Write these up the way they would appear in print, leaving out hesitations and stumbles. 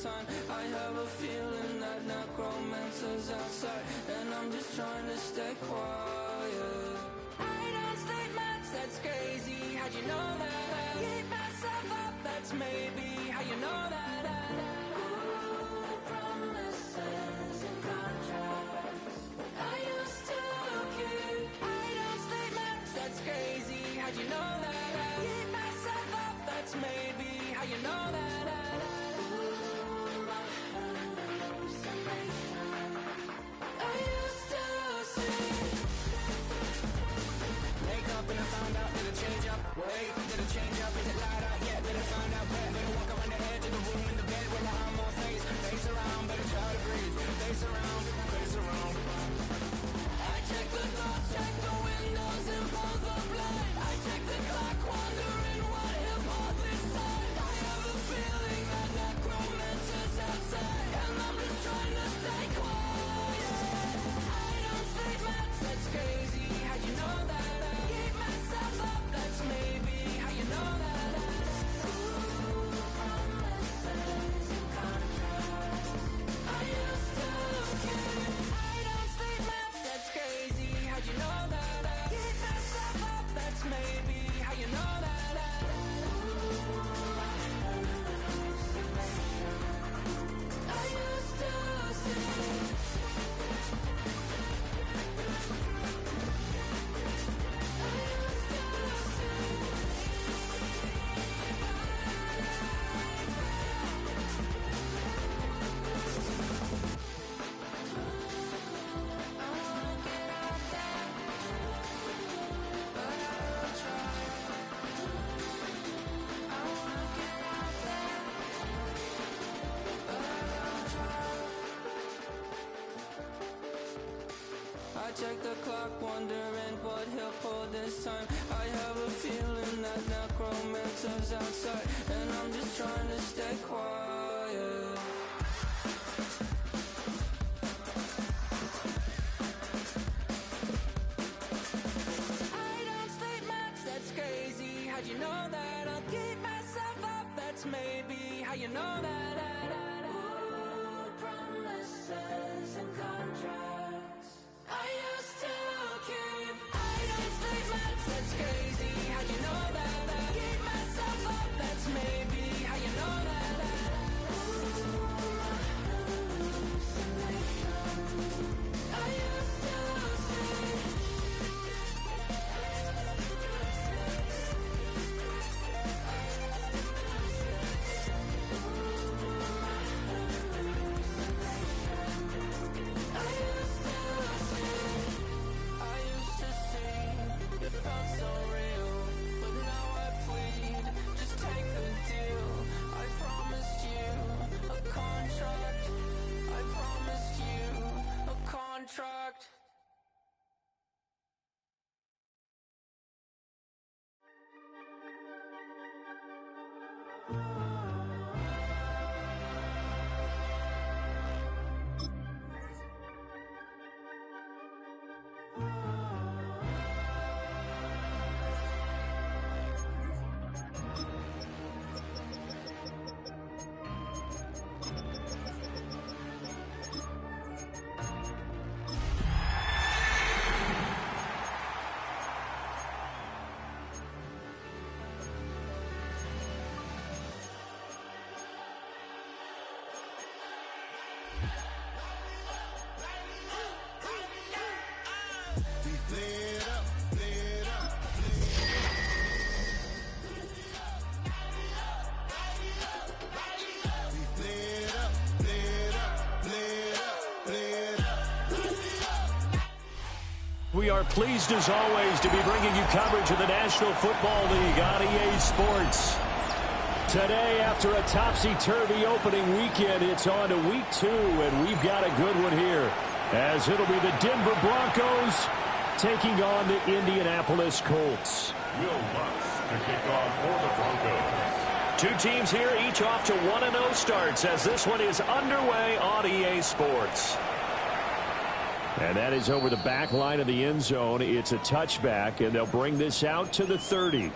time. I have a feeling that necromancer's outside, and I'm just trying to stay quiet. I don't sleep much, that's crazy. How'd you know that? I keep myself up, that's maybe how you know that. Ooh, promises and contracts I used to keep. I don't sleep much, that's crazy. How'd you know that? I keep myself up, that's maybe how you know that. Ooh, my hallucination I used to see. Wake up and I found out, did it change up? Wait, did it change up? Is it light out? Yeah, did it find out? Where? Better walk around the edge of the room in the bed with my arm on face around, better try to breathe. Face around, face around. I check the doors, check the windows and pull the blind. I check the clock, wondering what he'll pull this time. I have a feeling that necromancer's outside, and I'm just trying to stay quiet. I don't sleep much, that's crazy. How'd you know that? I keep myself up, that's maybe how you know that. Ooh, promises and contracts I used to keep. I don't sleep much, that's crazy. How'd you know that? I keep myself up, that's maybe how you know that. Ooh, my hallucination I used to see. I check the clock, wondering what he'll pull this time. I have a feeling that necromancer's outside, and I'm just trying to stay quiet. I don't sleep much, that's crazy. How'd you know that? I'll keep myself up, that's maybe how you know that. Ooh, promises and contracts I used to keep. I don't sleep much, that's crazy. How'd you know that? I keep myself up, that's maybe how you know that. Ooh, my hallucination I used to see. Contract. We are pleased, as always, to be bringing you coverage of the National Football League on EA Sports. Today, after a topsy-turvy opening weekend, it's on to Week 2, and we've got a good one here, as it'll be the Denver Broncos taking on the Indianapolis Colts. Will Lutz to kick off for the Broncos. Two teams here, each off to 1-0 starts, as this one is underway on EA Sports. And that is over the back line of the end zone. It's a touchback, and they'll bring this out to the 30.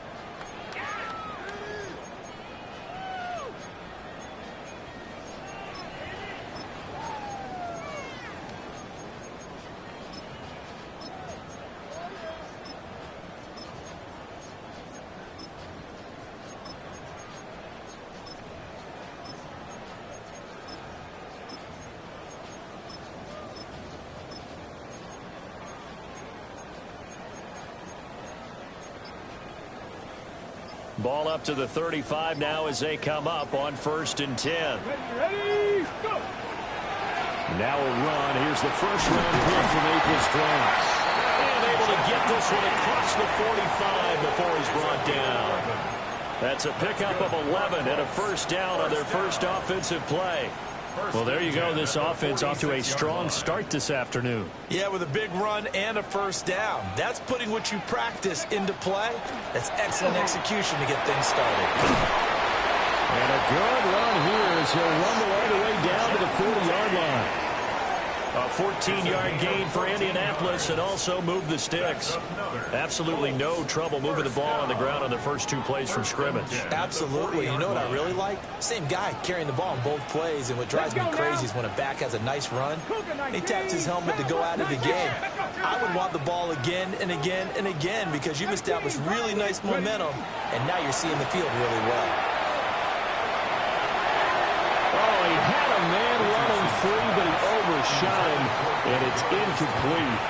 Ball up to the 35 now as they come up on 1st and 10. Ready, go! Now a run. Here's the first-round pick from April's draft. And able to get this one across the 45 before he's brought down. That's a pickup of 11 and a first down on their first offensive play. Well, there you go. This offense off to a strong start this afternoon. Yeah, with a big run and a first down. That's putting what you practice into play. That's excellent execution to get things started. And a good run here as he'll rumble all the way down to the 40-yard line. A 14-yard gain for Indianapolis and also move the sticks. Absolutely no trouble moving the ball on the ground on the first 2 plays from scrimmage. Absolutely. You know what I really like? Same guy carrying the ball in both plays, and what drives me crazy is when a back has a nice run, he taps his helmet to go out of the game. I would want the ball again and again and again because you've established really nice momentum, and now you're seeing the field really well. Oh, he had a man running free, but he overshot him, and it's incomplete.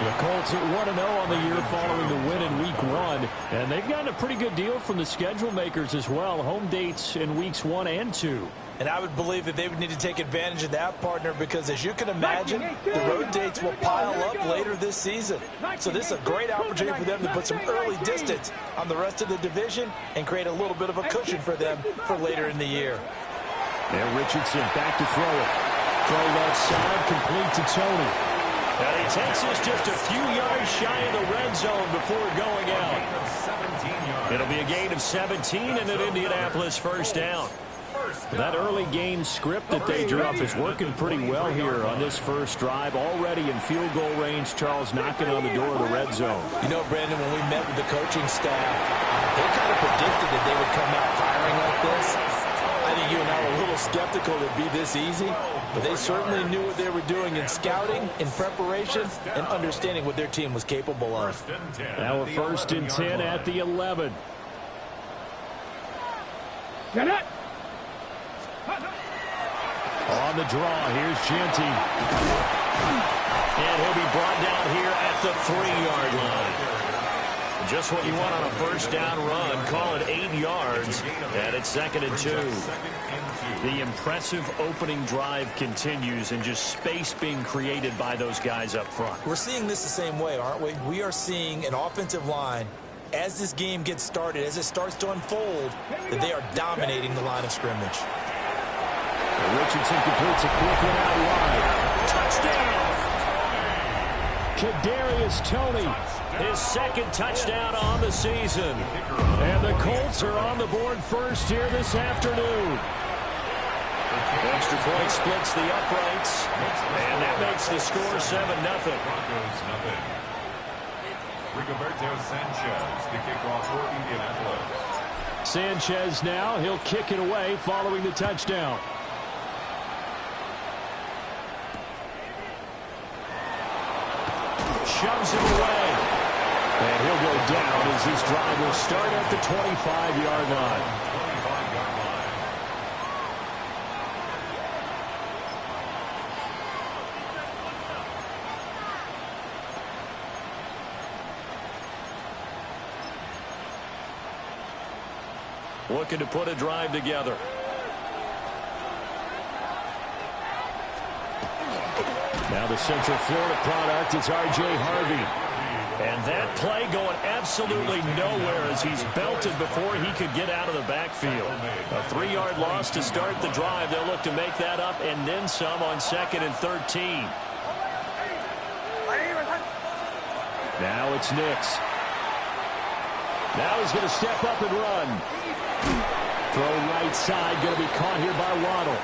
The Colts at 1-0 on the year following the win in Week 1, and they've gotten a pretty good deal from the schedule makers as well. Home dates in Weeks 1 and 2. And I would believe that they would need to take advantage of that, partner, because as you can imagine, the road dates will pile up later this season. So this is a great opportunity for them to put some early distance on the rest of the division and create a little bit of a cushion for them for later in the year. And Richardson back to throw it. Throw left side, complete to Tony. And he takes us just a few yards shy of the red zone before going out. It'll be a gain of 17 and an Indianapolis first down. That early game script that they drew up is working pretty well here on this first drive. Already in field goal range, Charles knocking on the door of the red zone. You know, Brandon, when we met with the coaching staff, they kind of predicted that they would come out firing like this. I think you and I were a little skeptical it would be this easy, but they certainly knew what they were doing in scouting, in preparation, and understanding what their team was capable of. Now a 1st and 10 at the 11. Get it! On the draw, here's Genty. And he'll be brought down here at the 3-yard line. Just what you want on a first down run. Call it 8 yards, and it's 2nd and 2. The impressive opening drive continues, and just space being created by those guys up front. We're seeing this the same way, aren't we? We are seeing an offensive line, as this game gets started, as it starts to unfold, that they are dominating the line of scrimmage. Richardson completes a quick one out wide. Touchdown! Kadarius Toney, his 2nd touchdown on the season. And the Colts are on the board first here this afternoon. Extra point splits the uprights, and that makes the score 7-0. Rigoberto Sanchez to kick off for Indianapolis. Sanchez now, he'll kick it away following the touchdown. Shoves him away. And he'll go down as this drive will start at the 25-yard line. Looking to put a drive together. Now the Central Florida product is R.J. Harvey. And that play going absolutely nowhere as he's belted before he could get out of the backfield. A 3-yard loss to start the drive. They'll look to make that up and then some on 2nd and 13. Now it's Nix. Now he's going to step up and run. Throw right side, going to be caught here by Waddle.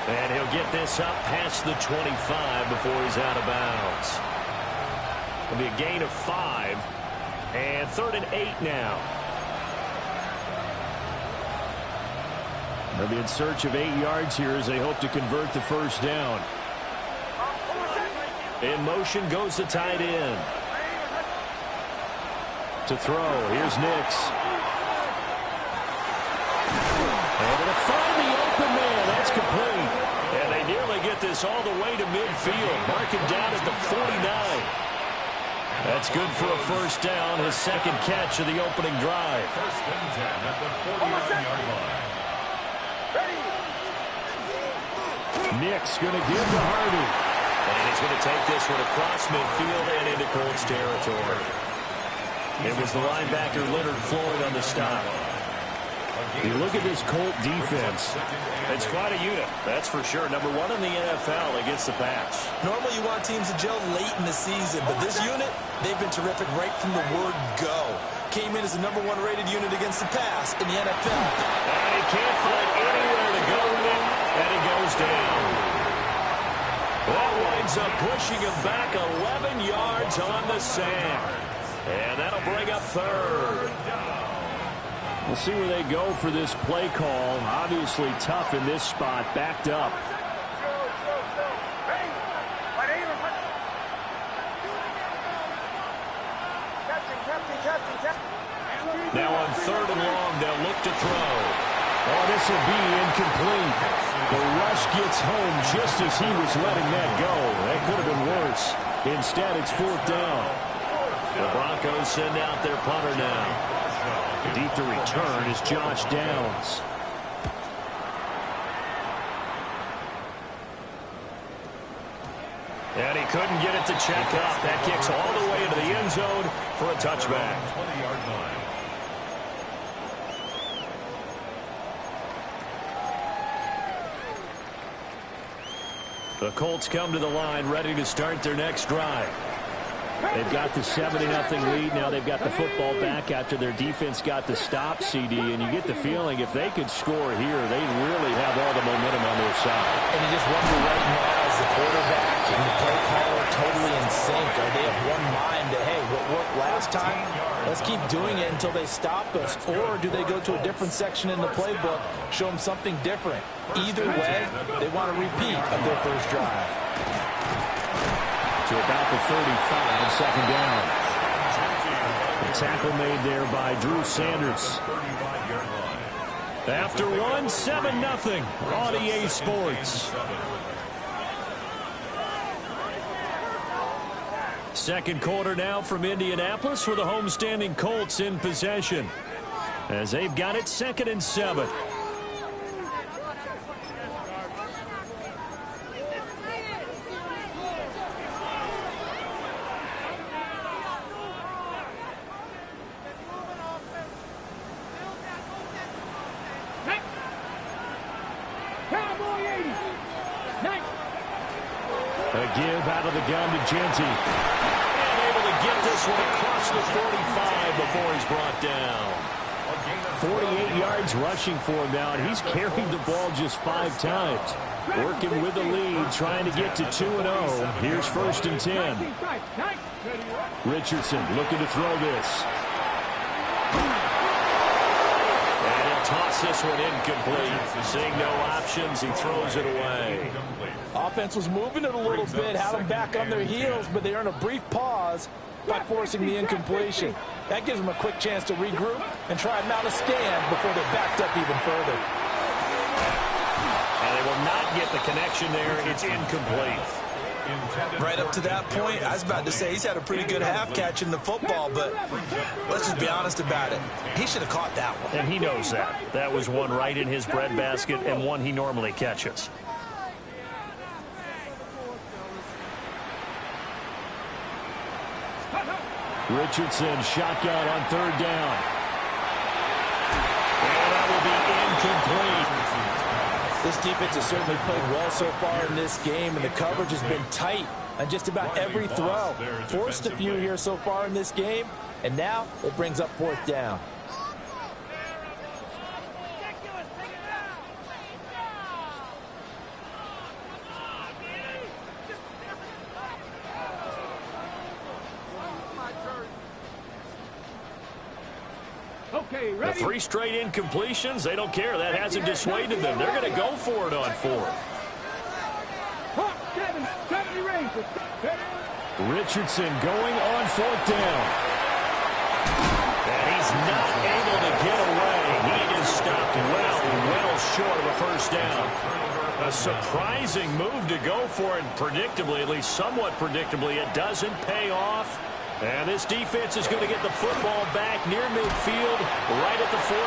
And he'll get this up past the 25 before he's out of bounds. It'll be a gain of 5. And 3rd and 8 now. They'll be in search of 8 yards here as they hope to convert the first down. In motion goes the tight end. To throw, here's Nix. And it'll find the open man. That's complete. And they nearly get this all the way to midfield. Mark him down at the 49. That's good for a first down, his second catch of the opening drive. First and 10 at the 49-yard line. Nick's going to give to Hardy. And he's going to take this one across midfield and into Colts territory. It was the linebacker Leonard Floyd on the stop. You look at this Colt defense. It's quite a unit, that's for sure. Number one in the NFL against the pass. Normally you want teams to gel late in the season, but this unit, they've been terrific right from the word go. Came in as the number one rated unit against the pass in the NFL. And he can't find anywhere to go, and he goes down. That winds up pushing him back 11 yards on the sack. And that'll bring up third. We'll see where they go for this play call. Obviously tough in this spot, backed up. Now on third and long, they'll look to throw. Oh, this will be incomplete. The rush gets home just as he was letting that go. That could have been worse. Instead, it's fourth down. The Broncos send out their punter now. Deep to return is Josh Downs. And he couldn't get it to check up. That kicks all the way into the end zone for a touchback. 20-yard line. The Colts come to the line ready to start their next drive. They've got the 70-0 lead. Now they've got the football back after their defense got the stop, CD. And you get the feeling if they could score here, they'd really have all the momentum on their side. And you just wonder right now, as the quarterback and the play caller totally in sync, are they of one mind that, hey, what worked last time, let's keep doing it until they stop us? Or do they go to a different section in the playbook, show them something different? Either way, they want a repeat of their first drive. To about the 35, second down. The tackle made there by Drew Sanders. After one, 7-0 on EA Sports. Second quarter now from Indianapolis for the homestanding Colts in possession, as they've got it 2nd and 7. A give out of the gun to Genty. And able to get this one across the 45 before he's brought down. 48 yards rushing for him now, and he's carried the ball just 5 times. Working with the lead, trying to get to 2-0. Here's 1st and 10. Richardson looking to throw this. And he'll toss this one incomplete. Seeing no options, he throws it away. Offense was moving it a little bit, had them back on their heels, but they earn a brief pause by forcing the incompletion. That gives them a quick chance to regroup and try and mount a stand before they're backed up even further. And they will not get the connection there. It's incomplete. Right up to that point, I was about to say he's had a pretty good half catching the football, but let's just be honest about it. He should have caught that one. And he knows that. That was one right in his breadbasket and one he normally catches. Richardson, shotgun on 3rd down. And that will be incomplete. This defense has certainly played well so far in this game, and the coverage has been tight on just about every throw. Forced a few here so far in this game, and now it brings up 4th down. The 3 straight incompletions, they don't care. That hasn't dissuaded them. They're going to go for it on 4th. Richardson going on 4th down. And he's not able to get away. He is stopped well short of a first down. A surprising move to go for it. Predictably, at least somewhat predictably, it doesn't pay off. And this defense is going to get the football back near midfield, right at the 48.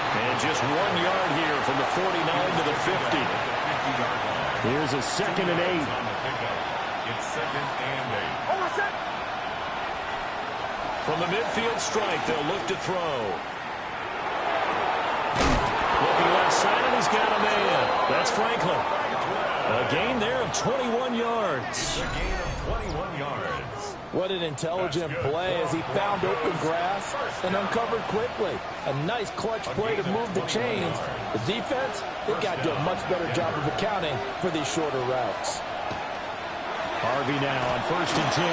And just 1 yard here from the 49 to the 50. Here's a 2nd and 8. It's 2nd and 8. From the midfield strike, they'll look to throw. Looking left side, and he's got a man. That's Franklin. A gain there of 21 yards. A gain of 21 yards. What an intelligent play as he found open grass and uncovered quickly. A nice clutch play to move the chains. The defense, they've got to do a much better job of accounting for these shorter routes. Harvey now on 1st and 10.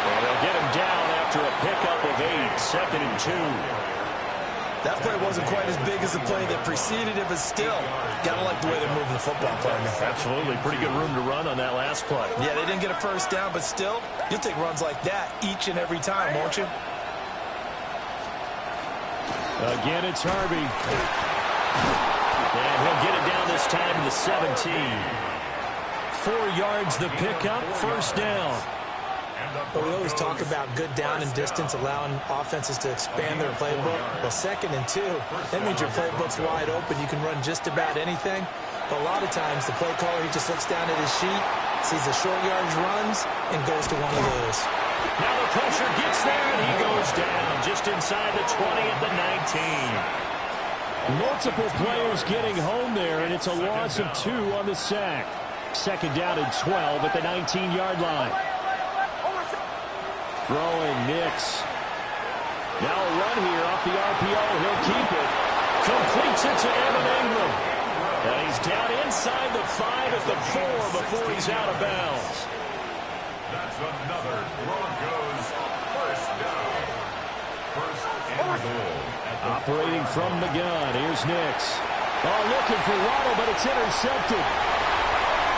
And they'll get him down after a pickup of 8, 2nd and 2. That play wasn't quite as big as the play that preceded it, but still, gotta like the way they're moving the football, partner. Absolutely. Pretty good room to run on that last play. Yeah, they didn't get a first down, but still, you'll take runs like that each and every time, won't you? Again, it's Harvey. And he'll get it down this time to the 17. 4 yards the pickup, 1st down. But we always talk about good down and distance, allowing offenses to expand their playbook. Well, 2nd and 2, that means your playbook's wide open. You can run just about anything. But a lot of times, the play caller, he just looks down at his sheet, sees the short yardage runs, and goes to one of those. Now the pressure gets there, and he goes down just inside the 20 at the 19. Multiple players getting home there, and it's a loss of 2 on the sack. 2nd down and 12 at the 19-yard line. Throwing Nix. Now a run here off the RPO. He'll keep it. Completes it to Evan Ingram. And he's down inside the 5 at the 4 before he's out of bounds. That's another Broncos first down. 1st and goal. Operating from the gun. Here's Nix. Oh, looking for Waddle, but it's intercepted.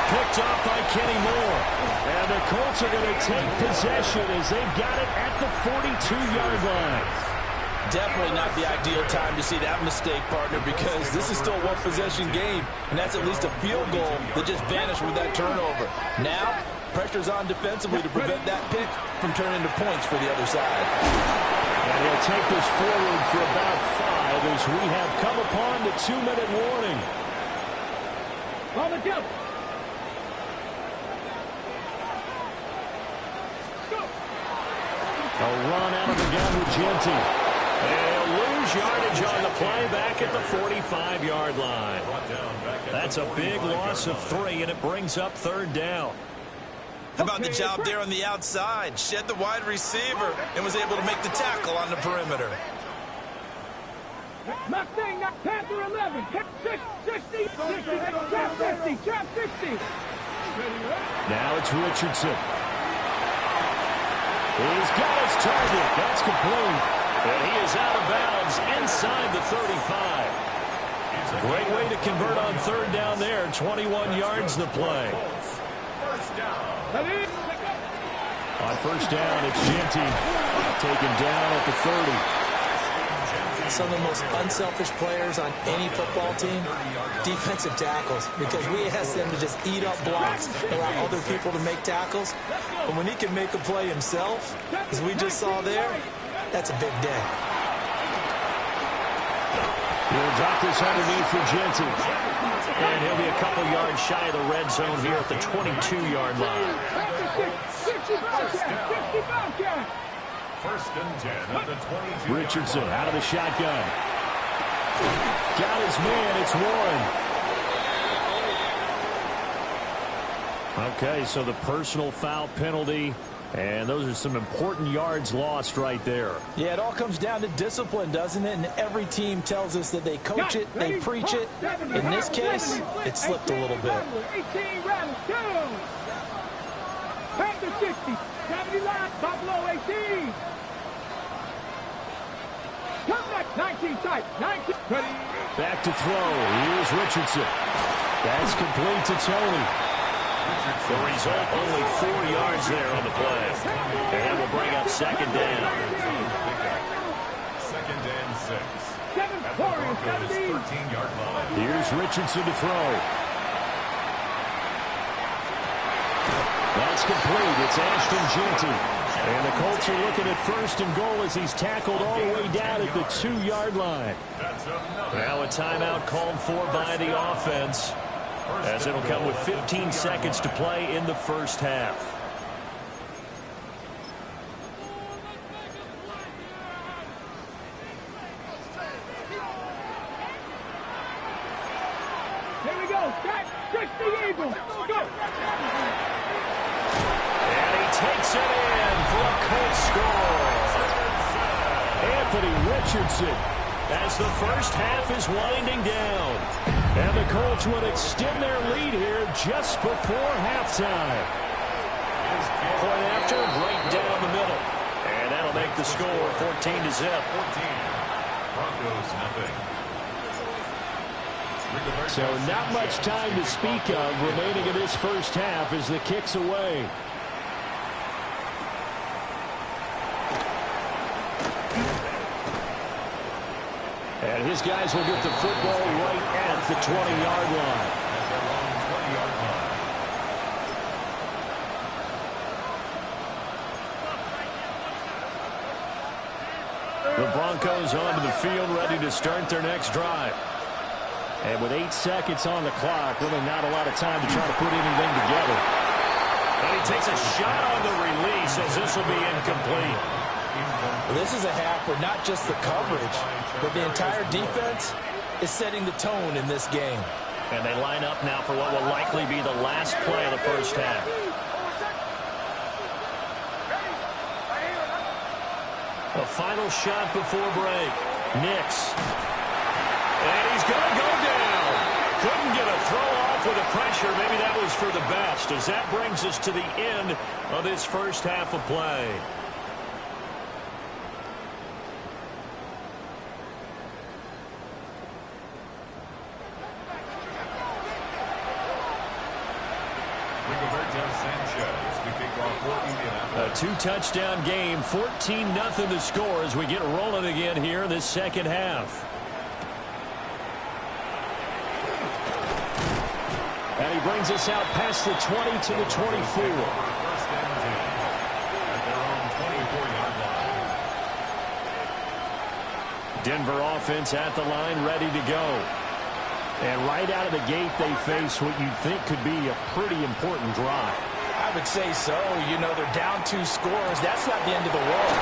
Picked off by Kenny Moore. And the Colts are going to take possession as they've got it at the 42-yard line. Definitely not the ideal time to see that mistake, partner, because this is still a one-possession game, and that's at least a field goal that just vanished with that turnover. Now, pressure's on defensively to prevent that pick from turning into points for the other side. And he'll take this forward for about 5 as we have come upon the 2-minute warning. On the jump. A run out of the gun with Genty. And he'll lose yardage on the play back at the 45-yard line. That's a big loss of 3, and it brings up 3rd down. How about the job there on the outside? Shed the wide receiver and was able to make the tackle on the perimeter. Mustang, Panther 11, 60, trap 50, trap 60. Now it's Richardson. He's got his target. That's complete. And he is out of bounds inside the 35. Great way to convert on 3rd down there. 21 yards the play. First down. On 1st down, it's Genty. Taken down at the 30. Some of the most unselfish players on any football team, defensive tackles, because we ask them to just eat up blocks, allow other people to make tackles. But when he can make a play himself, as we just saw there, that's a big day. He'll drop this underneath for Genty. And he'll be a couple yards shy of the red zone here at the 22-yard line. 1st and 10 at the 22. Richardson out of the shotgun. Got his man. It's Warren. Okay, so the personal foul penalty, and those are some important yards lost right there. Yeah, it all comes down to discipline, doesn't it? And every team tells us that they coach it, they preach it. In this case, it slipped a little bit. 18 rounds, 2. Panther 60, 70 line, Buffalo 18. Come back, 19 tight, 19. Ready. Back to throw. Here's Richardson. That's complete to Tony. The result, only 4 yards there on the play. And that will bring up 2nd down. 2nd and 6. Seven, At the Broncos' 13-yard line. Here's Richardson to throw. That's complete. It's Ashton Jeanty. And the Colts are looking at first and goal as he's tackled all the way down at the 2-yard line. Now a timeout called for by the offense, as it'll come with 15 seconds to play in the first half. Here we go. Back 60 Eagles. Go. And he takes it in for a Colts score. Anthony Richardson, as the first half is winding down. And the Colts will extend their lead here just before halftime. Point after, right down the middle. And that'll make the score 14-0. Broncos nothing. So not much time to speak of remaining in this first half as the kick's away. And his guys will get the football right at the 20-yard line. The Broncos onto the field, ready to start their next drive. And with 8 seconds on the clock, really not a lot of time to try to put anything together. And he takes a shot on the release as this will be incomplete. Well, this is a half where not just the coverage, but the entire defense is setting the tone in this game. And they line up now for what will likely be the last play of the first half. A final shot before break. Nix. And he's going to go down. Couldn't get a throw off with the pressure. Maybe that was for the best, as that brings us to the end of this first half of play. A 2-touchdown game, 14-0 the score as we get rolling again here in this second half. And he brings us out past the 20 to the 24. Denver offense at the line, ready to go. And right out of the gate, they face what you think could be a pretty important drive. I would say so. You know, they're down 2 scores. That's not the end of the world.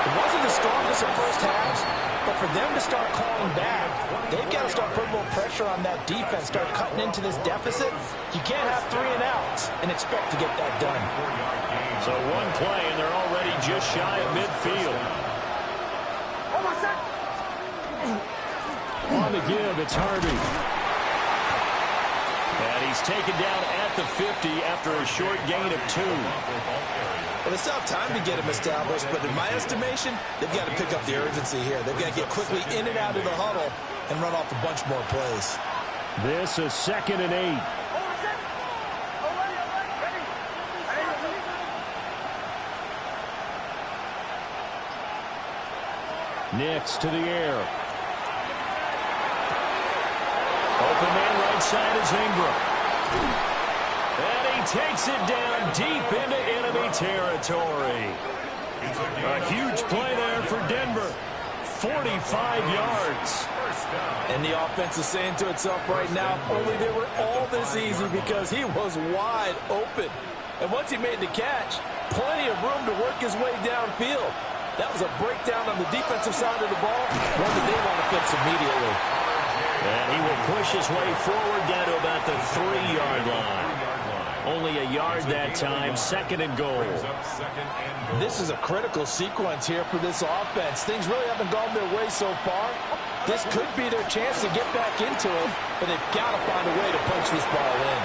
It wasn't the strongest of first halves, but for them to start calling back, they've got to start putting a little pressure on that defense, start cutting into this deficit. You can't have 3 and outs and expect to get that done. So one play, and they're already just shy of midfield. On the give, it's Harvey. And he's taken down at the 50 after a short gain of 2. Well, it's not time to get him established, but in my estimation, they've got to pick up the urgency here. They've got to get quickly in and out of the huddle and run off a bunch more plays. This is 2nd and 8. Nix to the air. Open man right side is Ingram. And he takes it down deep into enemy territory. A huge play there for Denver. 45 yards. And the offense is saying to itself right now, if only they were all this easy, because he was wide open. And once he made the catch, plenty of room to work his way downfield. That was a breakdown on the defensive side of the ball, one that they want to fix immediately. And he will push his way forward down to about the 3-yard line. Only a yard that time, 2nd and goal. This is a critical sequence here for this offense. Things really haven't gone their way so far. This could be their chance to get back into it, but they've got to find a way to punch this ball in.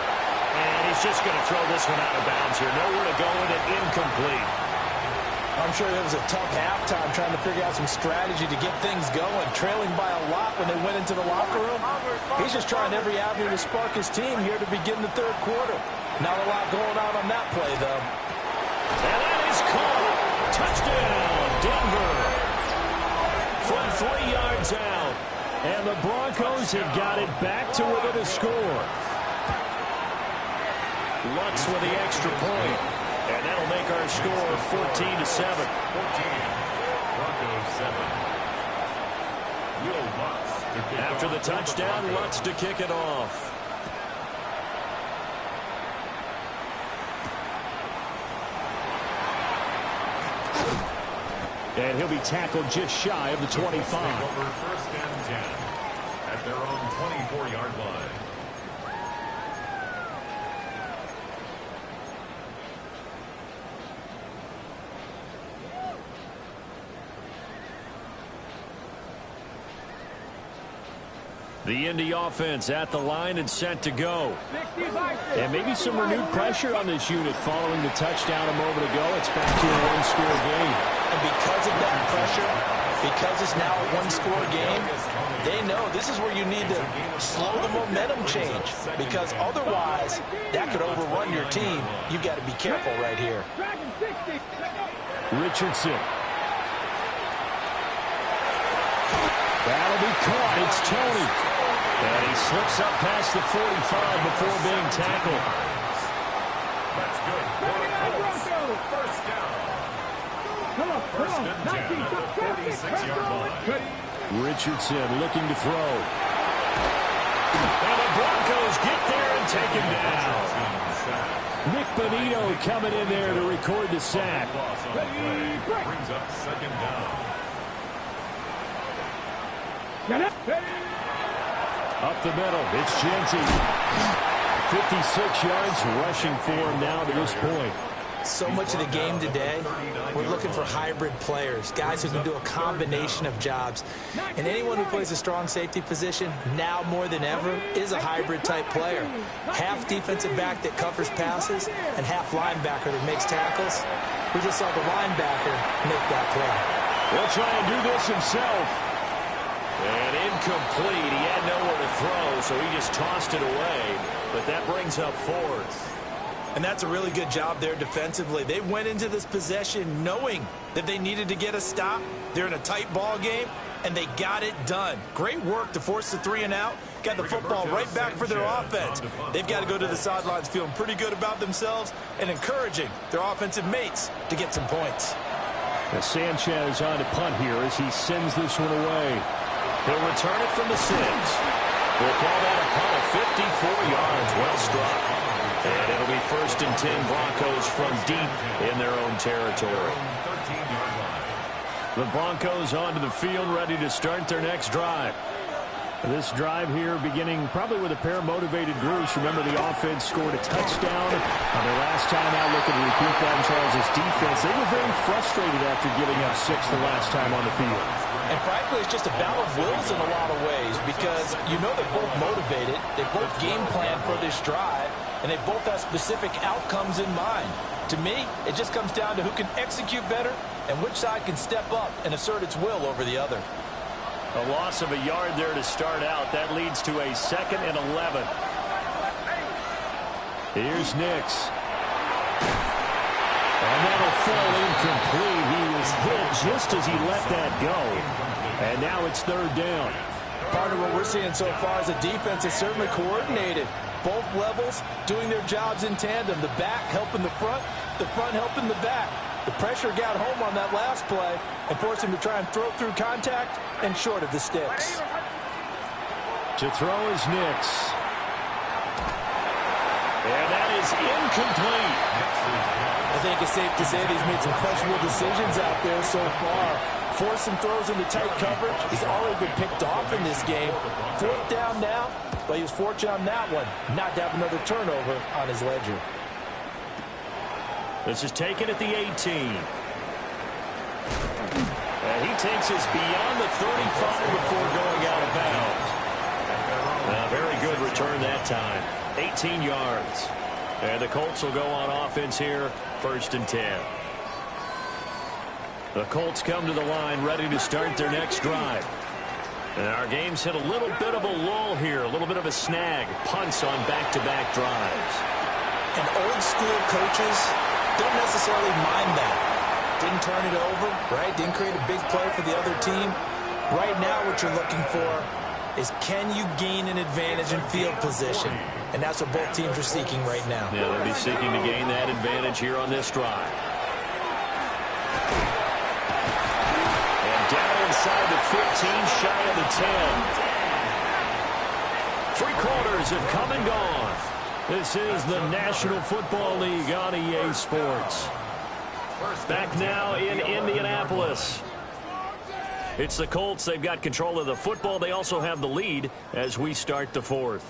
And he's just going to throw this one out of bounds here. Nowhere to go with it, incomplete. I'm sure it was a tough halftime trying to figure out some strategy to get things going, trailing by a lot when they went into the locker room. He's just trying every avenue to spark his team here to begin the 3rd quarter. Not a lot going on that play, though. And that is caught. Touchdown, Denver. From 3 yards out. And the Broncos have got it back to within a score. Lutz with the extra point. And that'll make our score 14-7. 14. Broncos 7. Will Lutz to kick After the off for touchdown, Broncos. Lutz to kick it off. And he'll be tackled just shy of the 25. Take over first and 10 at their own 24-yard line. The Indy offense at the line and set to go. And maybe some renewed pressure on this unit following the touchdown a moment ago. It's back to a one-score game. And because of that pressure, because it's now a one-score game, they know this is where you need to slow the momentum change. Because otherwise, that could overrun your team. You've got to be careful right here. Richardson. That'll be caught. It's Tony. And he slips up past the 45 before being tackled. That's good. First down. First and 10 at the 46-yard line. Richardson looking to throw. And the Broncos get there and take him down. Nick Bonito coming in there to record the sack. Loss on the play brings up second down. Up the middle, it's Genty. 56 yards rushing for him now to this point. So much of the game today, we're looking for hybrid players, guys who can do a combination of jobs. And anyone who plays a strong safety position, now more than ever, is a hybrid-type player. Half defensive back that covers passes and half linebacker that makes tackles. We just saw the linebacker make that play. He'll try and do this himself. And incomplete. He had nowhere to throw, so he just tossed it away. But that brings up fourth. And that's a really good job there defensively. They went into this possession knowing that they needed to get a stop. They're in a tight ball game, and they got it done. Great work to force the 3 and out. Got the football right back for their offense. They've got to go to the sidelines feeling pretty good about themselves and encouraging their offensive mates to get some points. Sanchez on to punt here as he sends this one away. He'll return it from the 6. We'll call that a punt of 54 yards. Well struck. And it'll be first and 10 Broncos from deep in their own territory. 13-yard line. The Broncos onto the field, ready to start their next drive. This drive here beginning probably with a pair of motivated groups. Remember, the offense scored a touchdown on their last time out. Looking to repeat that in Charles' defense. They were very frustrated after giving up 6 the last time on the field. And frankly, it's just a battle of wills in a lot of ways because you know they're both motivated. They both game plan for this drive, and they both have specific outcomes in mind. To me, it just comes down to who can execute better and which side can step up and assert its will over the other. A loss of a yard there to start out. That leads to a 2nd and 11. Here's Nix. And that'll fall incomplete. He was hit just as he let that go. And now it's 3rd down. Part of what we're seeing so far is the defense is certainly coordinated. Both levels doing their jobs in tandem. The back helping the front helping the back. The pressure got home on that last play and forced him to try and throw through contact and short of the sticks. To throw is Nix. And that is incomplete. I think it's safe to say that he's made some questionable decisions out there so far. Forcing throws into tight coverage. He's already been picked off in this game. 4th down now, but he was fortunate on that one not to have another turnover on his ledger. This is taken at the 18. And he takes us beyond the 35 before going out of bounds. A very good return that time. 18 yards. And the Colts will go on offense here, 1st and 10. The Colts come to the line ready to start their next drive. And our game's hit a little bit of a lull here, a little bit of a snag. Punts on back-to-back drives. And old school coaches don't necessarily mind that. Didn't turn it over, right? Didn't create a big play for the other team. Right now what you're looking for is can you gain an advantage in field position? And that's what both teams are seeking right now. Yeah, they'll be seeking to gain that advantage here on this drive. And down inside the 15, shy of the 10. 3 quarters have come and gone. This is the National Football League on EA Sports. Back now in Indianapolis. It's the Colts. They've got control of the football. They also have the lead as we start the 4th.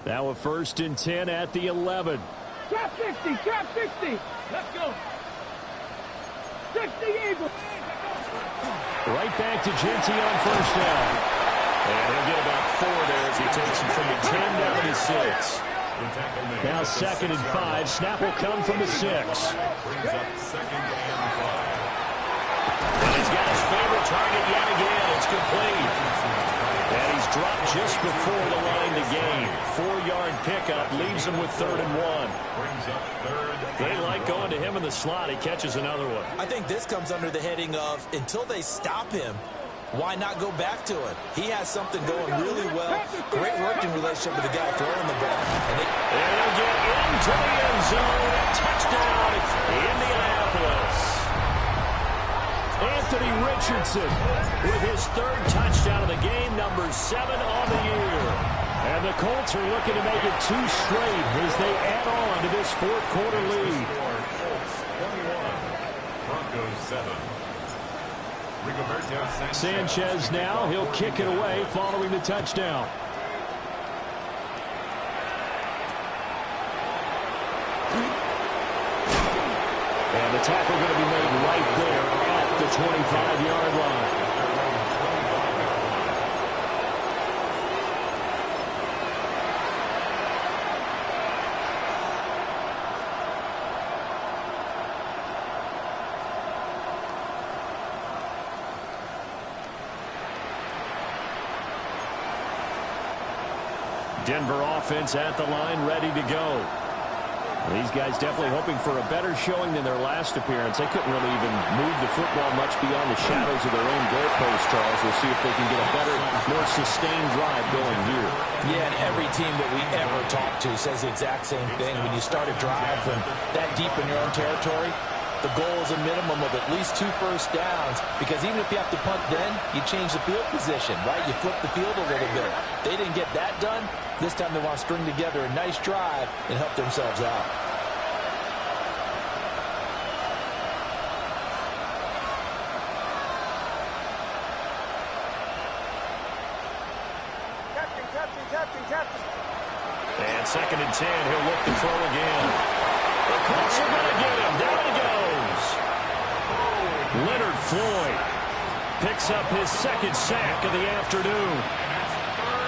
Now a 1st and 10 at the 11. Trap 60, trap 60. Let's go. 60 Eagles. Right back to Genty on 1st down. And he'll get about 4 there as he takes it from the 10 down to the 6. Now 2nd and 5. Snap will come from the 6. And he's got his favorite target yet again. It's complete. And he's dropped just before the line to gain. 4-yard pickup leaves him with 3rd and 1. They like going to him in the slot. He catches another one. I think this comes under the heading of until they stop him, why not go back to it? He has something going really well. Great working relationship with the guy throwing the ball. And he'll get into the end zone. Touchdown, Indianapolis. Anthony Richardson with his 3rd touchdown of the game, number 7 on the year. And the Colts are looking to make it 2 straight as they add on to this 4th quarter lead. 21, Broncos 7. Sanchez now, he'll kick it away following the touchdown. And the tackle going to be made right there at the 25-yard line. Denver offense at the line, ready to go. These guys definitely hoping for a better showing than their last appearance. They couldn't really even move the football much beyond the shadows of their own goalpost, Charles. We'll see if they can get a better, more sustained drive going here. Yeah, and every team that we ever talk to says the exact same thing. When you start a drive from that deep in your own territory, the goal is a minimum of at least 2 first downs, because even if you have to punt then, you change the field position, right? You flip the field a little bit. They didn't get that done. This time they want to string together a nice drive and help themselves out. And 2nd and 10, he'll look to throw again. The Colts are going to get him. Down he goes. Leonard Floyd picks up his 2nd sack of the afternoon.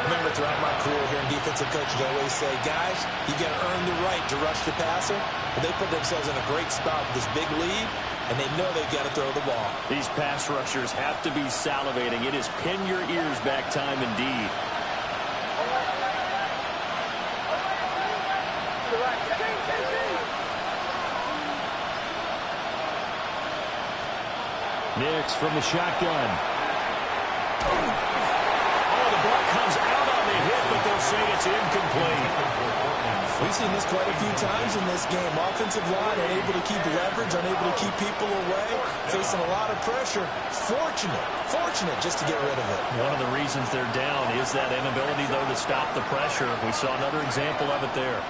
Remember, throughout my career here in defensive coaches, I always say, guys, you got to earn the right to rush the passer. But they put themselves in a great spot with this big lead, and they know they've got to throw the ball. These pass rushers have to be salivating. It is pin your ears back time indeed. Nix from the shotgun. Oh, the ball comes out on the hit, but they'll say it's incomplete. We've seen this quite a few times in this game. Offensive line unable to keep leverage, unable to keep people away, facing a lot of pressure. Fortunate just to get rid of it. One of the reasons they're down is that inability, though, to stop the pressure. We saw another example of it there.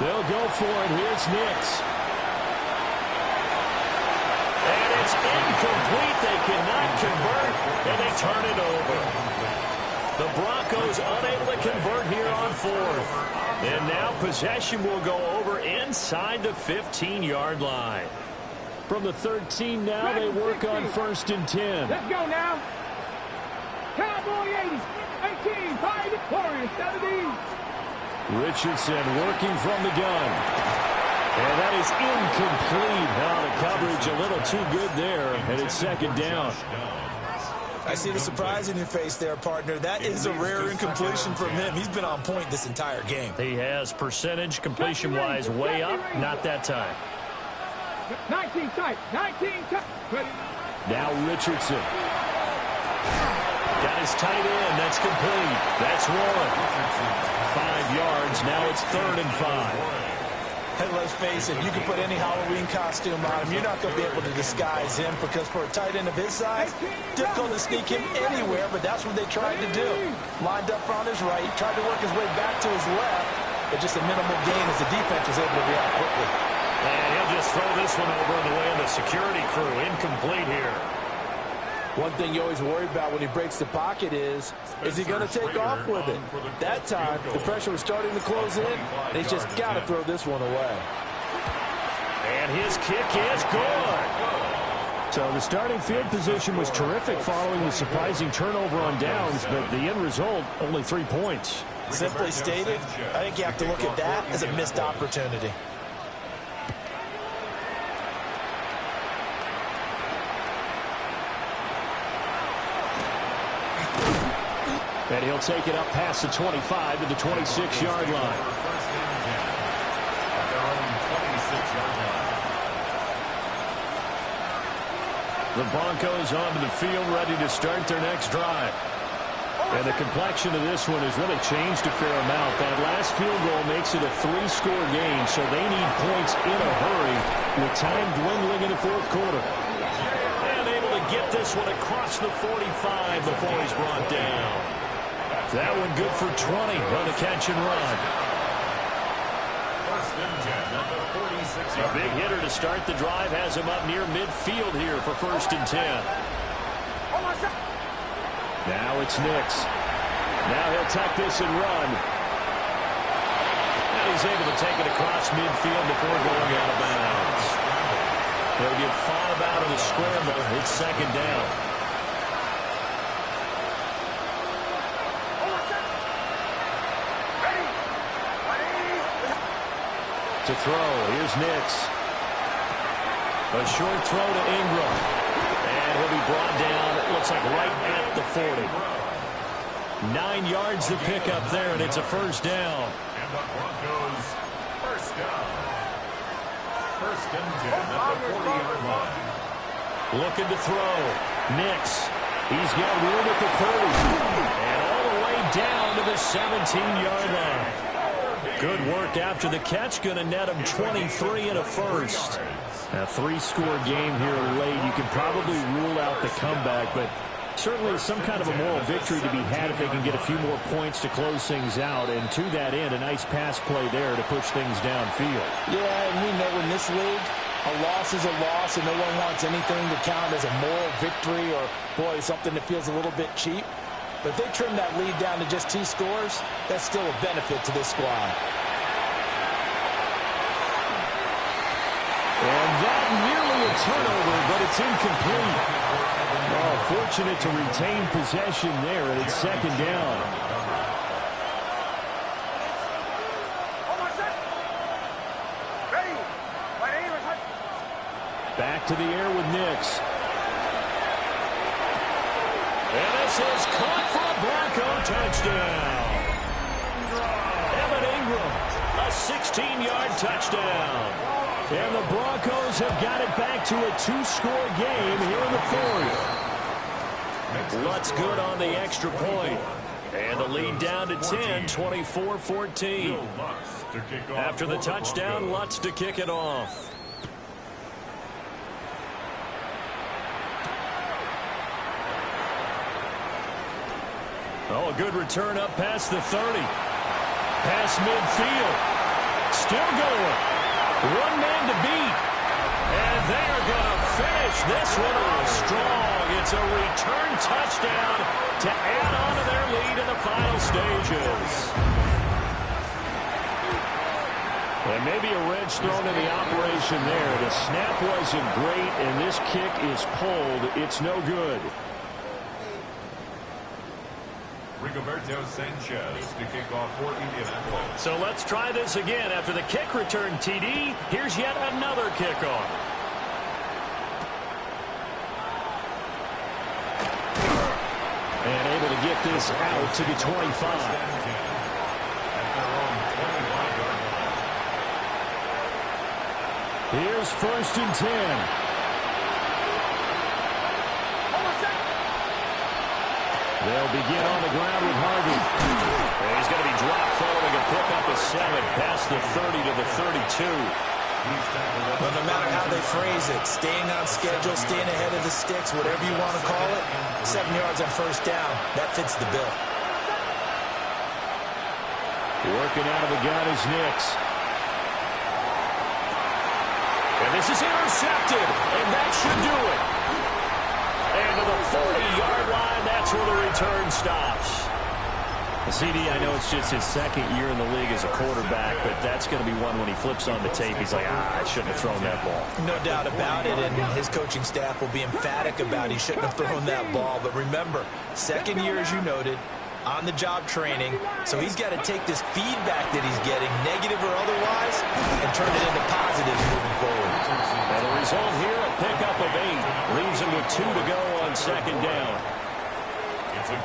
They'll go for it. Here's Nix. And it's incomplete. They cannot convert, and they turn it over. The Broncos unable to convert here on 4th. And now possession will go over inside the 15-yard line. From the 13 now, they work on 1st and 10. Let's go now. Cowboy 80, 18, Pirate, Warriors 70. Richardson working from the gun. And that is incomplete. Now the coverage a little too good there, and it's 2nd down. I see the surprise in your face there, partner. That is a rare incompletion from him. He's been on point this entire game. He has percentage completion-wise way up. Not that time. 19 tight. 19 tight. Now Richardson. Got his tight end. That's complete. That's one. 5 yards. Now it's 3rd and 5. Hey, let's face it, you can put any Halloween costume on him. You're not going to be able to disguise him because for a tight end of his size, difficult to sneak him anywhere, but that's what they tried to do. Lined up on his right, tried to work his way back to his left, but just a minimal gain as the defense was able to react quickly. And he'll just throw this one over in the way of the security crew. Incomplete here. One thing you always worry about when he breaks the pocket is he going to take off with it? That time, the pressure was starting to close in, and he's just got to throw this one away. And his kick is good. So the starting field position was terrific following the surprising turnover on downs, but the end result, only 3 points. Simply stated, I think you have to look at that as a missed opportunity. And he'll take it up past the 25 to the 26-yard line. The Broncos onto the field, ready to start their next drive. And the complexion of this one has really changed a fair amount. That last field goal makes it a 3-score game, so they need points in a hurry with time dwindling in the 4th quarter. And able to get this one across the 45 before he's brought down. That one good for 20 on the catch and run. A big hitter to start the drive has him up near midfield here for 1st and 10. Now it's Nix. Now he'll tuck this and run. And he's able to take it across midfield before going out of bounds. They'll get 5 out of the scramble. It's 2nd down. To throw, here's Nix. A short throw to Ingram. And he'll be brought down, it looks like right at the 40. 9 yards to pick up there, and it's a 1st down. And the Broncos, 1st down. 1st and 10 at the 40-yard line. Looking to throw. Nix. He's got room at the 30. And all the way down to the 17-yard line. Good work after the catch. Going to net him 23 and a 1st. A 3-score game here late. You can probably rule out the comeback, but certainly some kind of a moral victory to be had if they can get a few more points to close things out. And to that end, a nice pass play there to push things downfield. Yeah, and we know in this league, a loss is a loss, and no one wants anything to count as a moral victory or, boy, something that feels a little bit cheap. But if they trim that lead down to just 2 scores, that's still a benefit to this squad. And that nearly a turnover, but it's incomplete. Oh, fortunate to retain possession there, and it's 2nd down. Back to the air with Nix. And this is caught for a Bronco touchdown. Evan Ingram, a 16-yard touchdown. And the Broncos have got it back to a 2-score game here in the 4th. Lutz good on the extra point. And the lead down to 10, 24-14. After the touchdown, Lutz to kick it off. Oh, a good return up past the 30. Past midfield. Still going. 1 man to beat. And they're going to finish this one off strong. It's a return touchdown to add on to their lead in the final stages. And maybe a wrench thrown in the operation there. The snap wasn't great, and this kick is pulled. It's no good. Rigoberto Sanchez to kick off for Indianapolis. So let's try this again. After the kick return TD, here's yet another kickoff. get this out to the 25. Here's 1st and 10. They'll begin on the ground with Harvey. And he's going to be dropped following a pickup of 7 past the 30 to the 32. But no matter how they phrase it, staying on schedule, staying ahead of the sticks, whatever you want to call it, 7 yards on 1st down, that fits the bill. Working out of the gun is Nix. And this is intercepted, and that should do it. And to the 40-yard line, that's where the return stops. CD, I know it's just his 2nd year in the league as a quarterback, but that's going to be one when he flips on the tape, he's like, I shouldn't have thrown that ball. No doubt about it, and his coaching staff will be emphatic about he shouldn't have thrown that ball. But remember, 2nd year, as you noted, on-the-job training, so he's got to take this feedback that he's getting, negative or otherwise, and turn it into positives moving forward. And the result here, a pickup of 8, leaves him with 2 to go on 2nd down.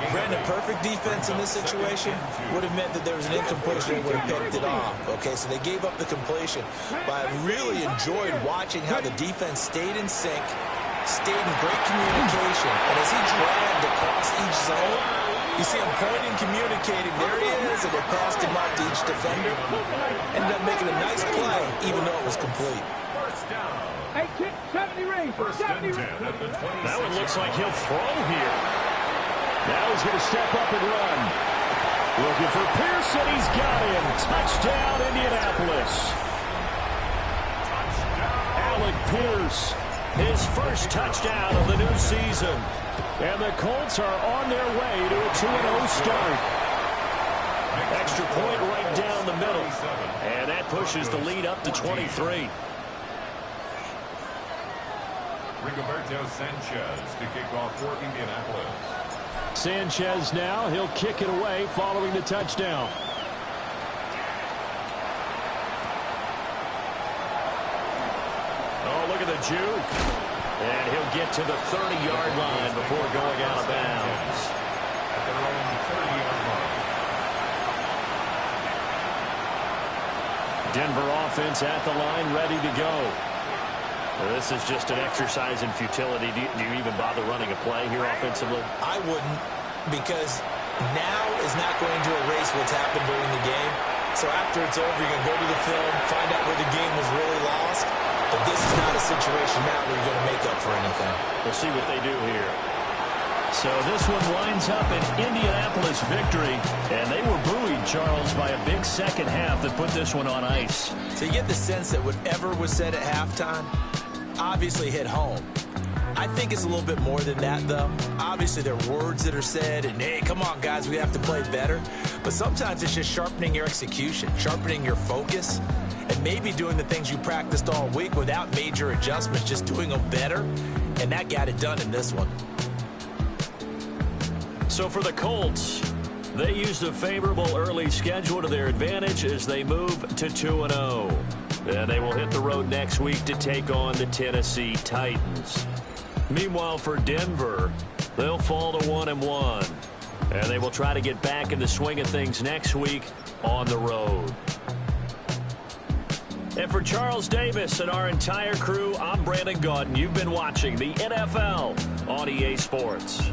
Brandon, perfect defense in this situation would have meant that there was an incompletion and would have picked it off. Okay, so they gave up the completion. But I really enjoyed watching how the defense stayed in sync, stayed in great communication. And as he dragged across each zone, you see him pointing, communicating. There he is, and they passed him out to each defender. Ended up making a nice play, even though it was complete. 70 range. 70 range. That one looks like he'll throw here. Now he's going to step up and run. Looking for Pearson. He's got him. Touchdown, Indianapolis. Alec Pierce, his first touchdown of the new season. And the Colts are on their way to a 2-0 start. Extra point right down the middle. And that pushes the lead up to 23. Rigoberto Sanchez to kick off for Indianapolis. Sanchez now, he'll kick it away following the touchdown. Oh, look at the juke. And he'll get to the 30-yard line before going out of bounds. At their own 30-yard line. Denver offense at the line, ready to go. Well, this is just an exercise in futility. Do you even bother running a play here offensively? I wouldn't, because now is not going to erase what's happened during the game. So after it's over, you're going to go to the film, find out where the game was really lost. But this is not a situation now where you're going to make up for anything. We'll see what they do here. So this one winds up an Indianapolis victory, and they were buoyed, Charles, by a big second half that put this one on ice. So you get the sense that whatever was said at halftime obviously hit home. I think it's a little bit more than that, though. Obviously, there are words that are said, and, hey, come on, guys, we have to play better. But sometimes it's just sharpening your execution, sharpening your focus, and maybe doing the things you practiced all week without major adjustments, just doing them better. And that got it done in this one. So for the Colts, they used a favorable early schedule to their advantage as they move to 2-0. And they will hit the road next week to take on the Tennessee Titans. Meanwhile, for Denver, they'll fall to 1-1. And they will try to get back in the swing of things next week on the road. And for Charles Davis and our entire crew, I'm Brandon Gaudin. You've been watching the NFL on EA Sports.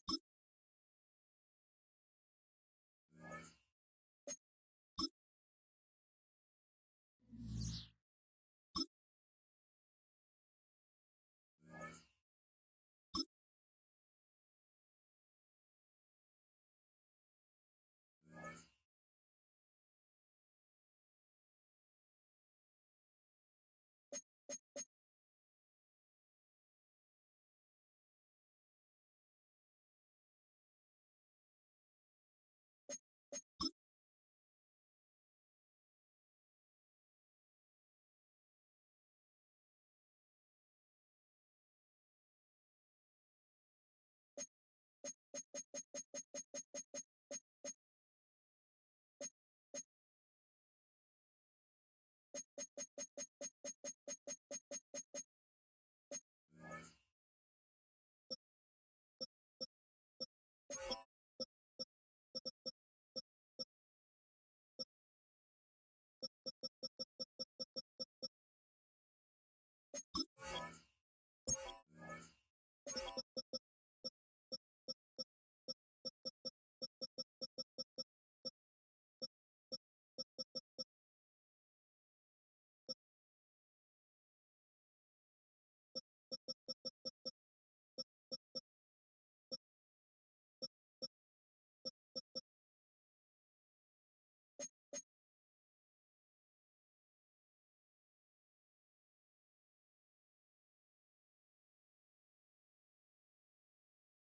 You